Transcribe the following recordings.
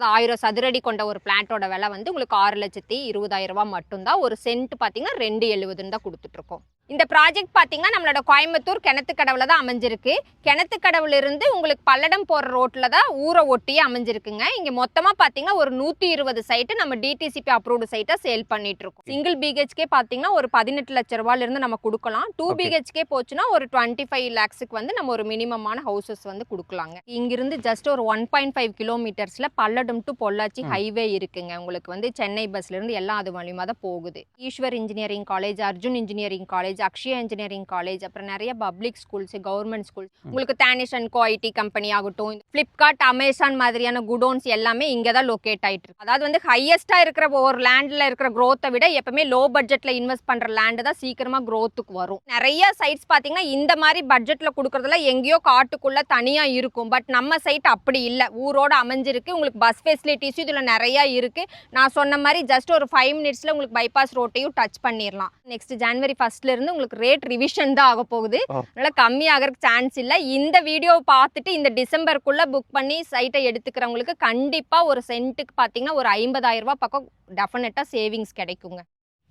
1000 சதுரடி கொண்ட ஒரு பிளாட்டோட விலை வந்து உங்களுக்கு 6,20,000 மட்டும்தான். ஒரு சென்ட் பார்த்தீங்கன்னா 2,70 தான் கொடுத்துட்ருக்கோம். இந்த ப்ராஜெக்ட் பார்த்தீங்கன்னா நம்மளோட கோயம்புத்தூர் கிணத்துக்கடவுல தான் அமைஞ்சிருக்கு. கிணத்துக்கடவுல இருந்து உங்களுக்கு பல்லடம் போகிற ரோட்டில் தான் ஊரை ஒட்டியே அமைஞ்சிருக்குங்க. இங்கே மொத்தமாக பார்த்தீங்கன்னா ஒரு 120 சைட்டு நம்ம டிடிசிபி அப்ரூவ்டு சைட்டாக சேல் பண்ணிட்டு இருக்கோம். சிங்கிள் பிஹெச்கே பார்த்தீங்கன்னா ஒரு 18 லட்ச ரூபாயிலிருந்து நம்ம கொடுக்கலாம். 2 பிஹெச்கே போச்சுன்னா ஒரு 25 lakhsக்கு வந்து நம்ம ஒரு மினிமமான ஹவுசஸ் வந்து கொடுக்கலாங்க. இங்கிருந்து ஜஸ்ட் ஒரு 1.5 கிலோமீட்டர்ஸில் பல்லடம் டு பொள்ளாச்சி ஹைவே இருக்குங்க. உங்களுக்கு வந்து சென்னை பஸ்லேருந்து எல்லாம் அது மூலியமாக தான் போகுது. Eswar engineering college, Arjun engineering college, Akshaya engineering college, அப்புறம் நிறைய பப்ளிக் ஸ்கூல்ஸ், கவர்மெண்ட் ஸ்கூல்ஸ், உங்களுக்கு Danish and co IT company ஆகட்டும், ஃப்ளிப்கார்ட், அமேசான் மாதிரியான குடோன்ஸ் எல்லாமே இங்கே தான் லொக்கேட் ஆகிட்டு இருக்கு. அதாவது வந்து ஹையஸ்டா இருக்கிற ஒரு லேண்டில் இருக்கிற க்ரோத்தை விட எப்பவுமே லோ பட்ஜெட்டில் இன்வெஸ்ட் பண்ணுற லேண்டு தான் சீக்கிரமாக க்ரோத்துக்கு வரும். நிறைய சைட்ஸ் பார்த்தீங்கன்னா இந்த மாதிரி பட்ஜெட்டில் கொடுக்குறதுல எங்கேயோ காட்டுக்குள்ளே தனியாக இருக்கும். பட் நம்ம சைட் அப்படி இல்லை, ஊரோடு அமைஞ்சிருக்கு. உங்களுக்கு பஸ் ஃபெசிலிட்டிஸும் இதில் நிறையா இருக்குது. நான் சொன்ன மாதிரி ஜஸ்ட் ஒரு 5 minutesல உங்களுக்கு பைபாஸ் ரோட்டையும் டச் பண்ணிடலாம். நெக்ஸ்ட் ஜனவரி 1 உங்களுக்கு ரேட் ரிவிஷன் தான் ஆக போகுது. அதனால கம்மி ஆகிறதுக்கு சான்ஸ் இல்லை. இந்த வீடியோ பார்த்துட்டு இந்த டிசம்பருக்குள்ள புக் பண்ணி சைட்டை எடுத்துக்கிறவங்களுக்கு கண்டிப்பாக ஒரு சென்ட்டுக்கு பார்த்தீங்கன்னா ஒரு 50,000 பக்கம் டெஃபினட்டாக சேவிங்ஸ் கிடைக்குங்க.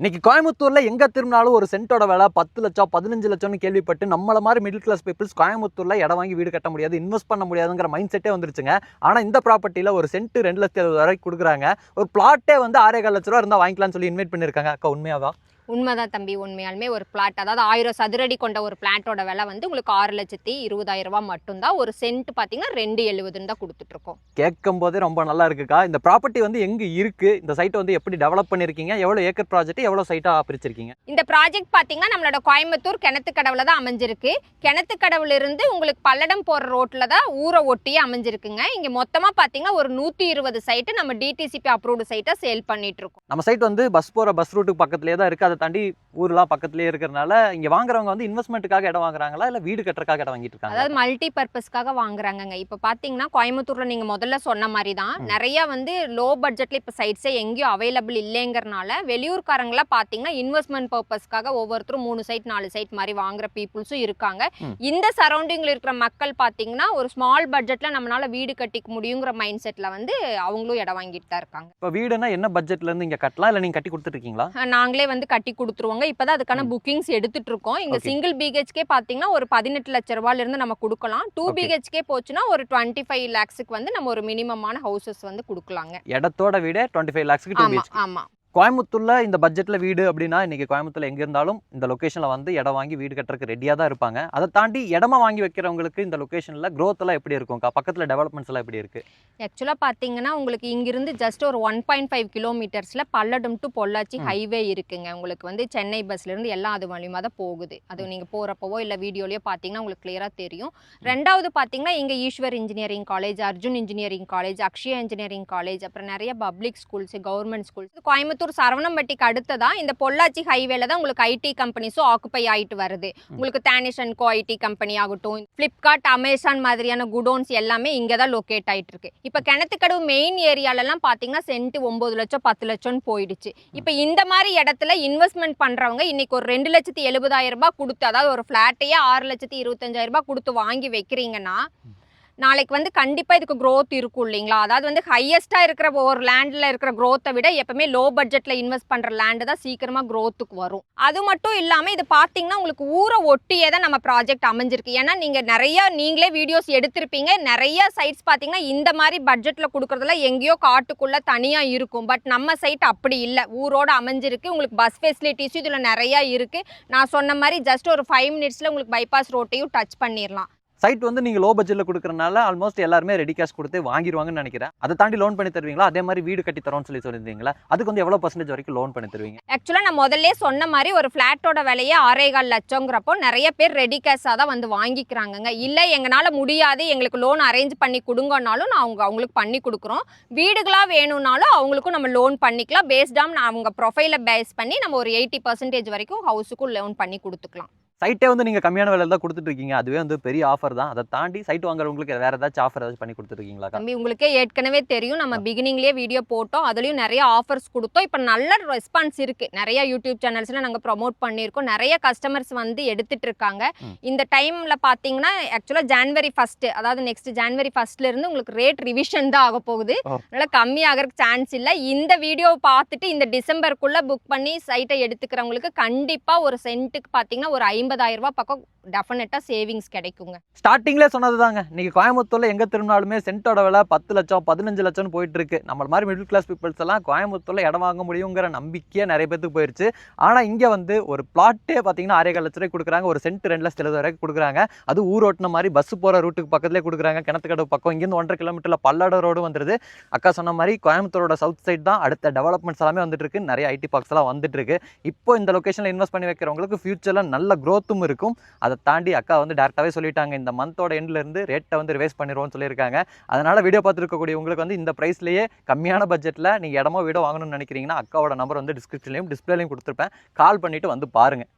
இன்னைக்கு கோயம்புத்தூர்ல எங்க திரும்பினாலும் ஒரு சென்ட்டோட விலை 10 லட்சம் 15 லட்சம்னு கேள்விப்பட்டு நம்மள மாதிரி மிடில் கிளாஸ் பீப்புள்ஸ் கோயம்புத்தூர்ல இடம் வாங்கி வீடு கட்ட முடியாது, இன்வெஸ்ட் பண்ண முடியாதுங்கிற மைண்ட் செட்டே வந்துருச்சுங்க. ஆனா இந்த ப்ராப்பர்ட்டியில ஒரு சென்ட் 2,70,000 வரைக்கும் கொடுக்குறாங்க. ஒரு பிளாட்டே வந்து 6,4 லட்ச ரூபா இருந்தா வாங்கிக்கலாம்னு சொல்லி இன்வைட் பண்ணிருக்காங்க. அக்கா உண்மையாவா? உண்மைதான் தம்பி, உண்மையாலுமே ஒரு பிளாட், அதாவது 1000 சதுரடி கொண்ட ஒரு பிளாட்டோட விலை வந்து உங்களுக்கு 6,20,000 மட்டும்தான். ஒரு சென்ட் பார்த்தீங்கன்னா 2,70 தான் கொடுத்துட்டு இருக்கோம். கேட்கும் போதே ரொம்ப நல்லா இருக்குக்கா. இந்த ப்ராப்பர்ட்டி வந்து எங்க இருக்கு, இந்த சைட்டை வந்து எப்படி டெவலப் பண்ணிருக்கீங்க, எவ்வளவு ஏக்கர் ப்ராஜெக்ட், எவ்வளவு சைட்டா பிரிச்சிருக்கீங்க? இந்த ப்ராஜெக்ட் பார்த்தீங்கன்னா நம்மளோட கோயம்புத்தூர் கிணத்துக்கடவுல தான் அமைஞ்சிருக்கு. கிணத்துக்கடவுல இருந்து உங்களுக்கு பல்லடம் போகிற ரோட்டில் தான் ஊரை ஒட்டியே அமைஞ்சிருக்குங்க. இங்கே மொத்தமாக பார்த்தீங்கன்னா ஒரு 120 சைட்டு நம்ம டிடிசிபி அப்ரூவ்டு சைட்டாக சேல் பண்ணிட்டு இருக்கோம். நம்ம சைட் வந்து பஸ் போகிற பஸ் ரூட்டுக்கு பக்கத்துலேயே தான் இருக்குது. அதை தாண்டி ஊர்லாம் பக்கத்துலேயே இருக்கிறனால இங்கே வாங்குறவங்க வந்து இன்வெஸ்ட்மெண்ட்டுக்காக இடம் வாங்குறாங்களா இல்லை வீடு கட்டுறதுக்காக இடம் வாங்கிட்டு இருக்காங்க? அதாவது மல்டி பர்பஸ்க்காக வாங்குறாங்கங்க. இப்போ பார்த்தீங்கன்னா கோயம்புத்தூரில் நீங்கள் முதல்ல சொன்ன மாதிரி தான் நிறைய வந்து லோ பட்ஜெட்டில் இப்போ சைட்ஸே எங்கேயும் அவைலபிள் இல்லைங்கிறனால வெளியூர்காரங்களாம் பார்த்தீங்கன்னா இன்வெஸ்ட்மெண்ட் பர்பஸ்க்காக ஒவ்வொருத்தரும் 3 சைட் 4 சைட் மாதிரி வாங்குற பீப்புள்ஸும் இருக்காங்க. இந்த சரௌண்டிங்கில் இருக்கிற மக்கள் பார்த்தீங்கன்னா ஒரு ஸ்மால் பட்ஜெட்டில் நம்மளால வீடு கட்டிக்க முடியுங்கிற மைண்ட் செட்டில் வந்து அவங்களும் இடம் வாங்கிட்டு தான் இருக்காங்க. இப்போ வீடுனா என்ன பட்ஜெட்லேருந்து இங்கே கட்டலாம், இல்லை நீங்கள் கட்டி கொடுத்துருக்கீங்களா? நாங்களே வந்து கட்டி கொடுத்துருவோங்க. இப்போதான் அதுக்கான புக்கிங்ஸ் எடுத்துட்டு இருக்கோம். இங்க சிங்கிள் பிஹெச்கே பாத்தீங்கன்னா ஒரு 18 லட்ச ரூபாயிலிருந்து நம்ம கொடுக்கலாம். 2 பிஹெச்கே போச்சுன்னா ஒரு 25 lakhsக்கு வந்து நம்ம ஒரு மினிமமான ஹவுசஸ் வந்து கொடுக்கலாங்க. இடத்தோட வீடு 25 lakhsக்கு 2 BHK. ஆமா. கோயம்புத்தூர்ல இந்த பட்ஜெட்ல வீடு அப்படின்னா இன்னைக்கு கோயம்புத்தூர்ல எங்க இருந்தாலும் இந்த லொகேஷன்ல வந்து இடம் வாங்கி வீடு கட்டுறதுக்கு ரெடியா தான் இருப்பாங்க. அதை தாண்டி இடமா வாங்கி வைக்கிறவங்களுக்கு இந்த லொகேஷன்ல growth எல்லாம் எப்படி இருக்கும்க்கா? பக்கத்துல டெவலப்மெண்ட்ஸ் எல்லாம் எப்படி இருக்கு? ஆக்சுவலா பாத்தீங்கன்னா உங்களுக்கு இங்கிருந்து ஜஸ்ட் ஒரு 1.5 கிலோமீட்டர்ஸ்ல பல்லடம் டு பொள்ளாச்சி ஹைவே இருக்குங்க. உங்களுக்கு வந்து சென்னை பஸ்ல இருந்து எல்லாம் அது மூலியமா தான் போகுது. அது நீங்க போறப்பவோ இல்ல வீடியோலயோ பாத்தீங்கன்னா உங்களுக்கு கிளியரா தெரியும். ரெண்டாவது பாத்தீங்கன்னா இங்க Eswar engineering college, Arjun engineering college, Akshaya engineering college, அப்புறம் நிறைய public schools, government schools. Coimbatore சரவணம்பட்டிக்கு அடுத்ததா இந்த பொள்ளாச்சி ஹைவேல தான் உங்களுக்கு ஐடி கம்பெனிஸும் ஆக்குபை ஆயிட்டு வருது. உங்களுக்கு Danish and co IT company ஆகட்டும், ஃப்ளிப்கார்ட், அமேசான் மாதிரியான குடோன்ஸ் எல்லாமே இங்கே தான் லொக்கேட் ஆயிட்டு இருக்கு. இப்போ கிணத்துக்கடவு மெயின் ஏரியாலலாம் பார்த்தீங்கன்னா சென்ட் 9 லட்சம் 10 லட்சம்னு போயிடுச்சு. இப்போ இந்த மாதிரி இடத்துல இன்வெஸ்ட்மெண்ட் பண்றவங்க இன்னைக்கு ஒரு 2,70,000 ரூபாய் கொடுத்து, அதாவது ஒரு ஃபிளாட்டையே 6,25,000 ரூபாய் கொடுத்து வாங்கி வைக்கிறீங்கன்னா நாளைக்கு வந்து கண்டிப்பாக இதுக்கு க்ரோத் இருக்கும் இல்லைங்களா? அதாவது வந்து ஹையஸ்ட்டாக இருக்கிற ஒரு லேண்டில் இருக்கிற க்ரோத்தை விட எப்பவுமே லோ பட்ஜெட்டில் இன்வெஸ்ட் பண்ணுற லேண்டு தான் சீக்கிரமாக க்ரோத்துக்கு வரும். அது மட்டும் இல்லாமல் இது பார்த்தீங்கன்னா உங்களுக்கு ஊரை ஒட்டியே தான் நம்ம ப்ராஜெக்ட் அமைஞ்சிருக்கு. ஏன்னா நீங்கள் நீங்களே வீடியோஸ் எடுத்திருப்பீங்க. நிறைய சைட்ஸ் பார்த்தீங்கன்னா இந்த மாதிரி பட்ஜெட்டில் கொடுக்குறதுல எங்கேயோ காட்டுக்குள்ளே தனியாக இருக்கும். பட் நம்ம சைட் அப்படி இல்லை, ஊரோடு அமைஞ்சிருக்கு. உங்களுக்கு பஸ் ஃபெசிலிட்டிஸும் இதில் நிறையா இருக்குது. நான் சொன்ன மாதிரி ஜஸ்ட் ஒரு 5 minutesல உங்களுக்கு பைபாஸ் ரோட்டையும் டச் பண்ணிடலாம். சைட் வந்து நீங்க லோ பட்ஜெட்ல கொடுக்கறனால ஆல்மோஸ்ட் எல்லாருமே ரெடி கேஷ் கொடுத்து வாங்கிடுவாங்கன்னு நினைக்கிறேன். அதை தாண்டி லோன் பண்ணி தருவீங்களா? அதே மாதிரி வீடு கட்டி தரோம்னு சொல்லியிருந்தீங்களா? அதுக்கு வந்து எவ்வளவு % வரைக்கும் லோன் பண்ணி தருவீங்க? ஆக்சுவலாக நான் முதல்ல சொன்ன மாதிரி ஒரு ஃபிளாட்டோட விலையே 6,4 லட்சங்கிறப்போ நிறைய பேர் ரெடி கேஷாக தான் வந்து வாங்கிக்கிறாங்க. இல்லை எங்களால் முடியாது, எங்களுக்கு லோன் அரேஞ்ச் பண்ணி கொடுங்கன்னாலும் நான் அவங்களுக்கு பண்ணி கொடுக்குறோம். வீடுகளாக வேணும்னாலும் அவங்களுக்கும் நம்ம லோன் பண்ணிக்கலாம். பேஸ்டாம் அவங்க ப்ரொஃபைலை பேஸ் பண்ணி நம்ம ஒரு 80% வரைக்கும் ஹவுஸுக்கும் லோன் பண்ணி கொடுத்துக்கலாம். சைட்டே வந்து நீங்கள் கம்மியான விலையில தான் கொடுத்துட்டு இருக்கீங்க. அதுவே வந்து பெரிய ஆஃபர் தான். அதை தாண்டி சைட் வாங்குறவங்களுக்கு வேறு ஏதாச்சும் ஆஃபர் ஏதாச்சும் பண்ணி கொடுத்துருக்கீங்களா? தம்பி உங்களுக்கே ஏற்கனவே தெரியும், நம்ம பிகினிங்லேயே வீடியோ போட்டோம், அதுலேயும் நிறைய ஆஃபர்ஸ் கொடுத்தோம். இப்போ நல்ல ரெஸ்பான்ஸ் இருக்குது. நிறைய யூடியூப் சேனல்ஸில் நாங்கள் ப்ரொமோட் பண்ணியிருக்கோம். நிறைய கஸ்டமர்ஸ் வந்து எடுத்துட்டு இருக்காங்க. இந்த டைமில் பார்த்தீங்கன்னா ஆக்சுவலாக ஜான்வரி 1 அதாவது நெக்ஸ்ட் ஜான்வரி 1 உங்களுக்கு ரேட் ரிவிஷன் தான் ஆக போகுது. அதனால கம்மியாகிறதுக்கு சான்ஸ் இல்லை. இந்த வீடியோவை பார்த்துட்டு இந்த டிசம்பருக்குள்ளே புக் பண்ணி சைட்டை எடுத்துக்கிறவங்களுக்கு கண்டிப்பாக ஒரு சென்ட்டுக்கு பார்த்தீங்கன்னா ஒரு 50,000 ரூபாய் பக்கம் டெஃபினட்டாக சேவிங்ஸ் கிடைக்குங்க. ஸ்டார்டிங்லேயே சொன்னது தாங்க, நீங்கள் கோயம்புத்தூரில் எங்கே திரும்பினாலுமே சென்ட்டோட விலை 10 லட்சம் 15 லட்சம்னு போயிட்டு இருக்கு. நம்மள மாதிரி மிடில் கிளாஸ் பீப்புள்ஸ் எல்லாம் கோயம்புத்தூரில் இடம் வாங்க முடியுங்கிற நம்பிக்கையே நிறைய பேருக்கு போயிடுச்சு. ஆனால் இங்கே வந்து ஒரு பிளாட்டே பார்த்தீங்கன்னா 6.5 லட்ச ரூபாய் கொடுக்குறாங்க. ஒரு சென்ட் 2,70,000 வரைக்கும் கொடுக்குறாங்க. அது ஊர் ஓட்டின மாதிரி பஸ் போகிற ரூட்டுக்கு பக்கத்துலேயே கொடுக்குறாங்க. கிணத்துக்கடவு பக்கம் இங்கேருந்து 1.5 கிலோமீட்டரில் பல்லட ரோடு வந்துடுது. அக்கா சொன்ன மாதிரி கோயம்புத்தூரோட சவுத் சைட் தான் அடுத்த டெவலப்மெண்ட்ஸ் எல்லாமே வந்துட்டு இருக்கு. நிறைய ஐடி பார்க்ஸ் எல்லாம் வந்துட்டு இருக்கு. இப்போ இந்த லொகேஷனில் இன்வெஸ்ட் பண்ணி வைக்கிறவங்களுக்கு ஃபியூச்சரில் நல்ல க்ரோத்தும் இருக்கும். அதை தாண்டி அக்கா வந்து டேரெக்டாகவே சொல்லிட்டாங்க, இந்த மந்தோட எண்ட்லேருந்து ரேட்டை வந்து ரிவைஸ் பண்ணிடுவோம்னு சொல்லியிருக்காங்க. அதனால் வீடியோ பார்த்துருக்கக்கூடிய உங்களுக்கு வந்து இந்த ப்ரைஸ்லேயே கம்மியான பட்ஜெட்டில் நீங்கள் இடமோ வீடோ வாங்கணும்னு நினைக்கிறீங்கன்னா அக்காவோட நம்பர் வந்து டிஸ்கிரிப்ஷன்லையும் டிஸ்பிளேலையும் கொடுத்துருப்பேன். கால் பண்ணிவிட்டு வந்து பாருங்கள்.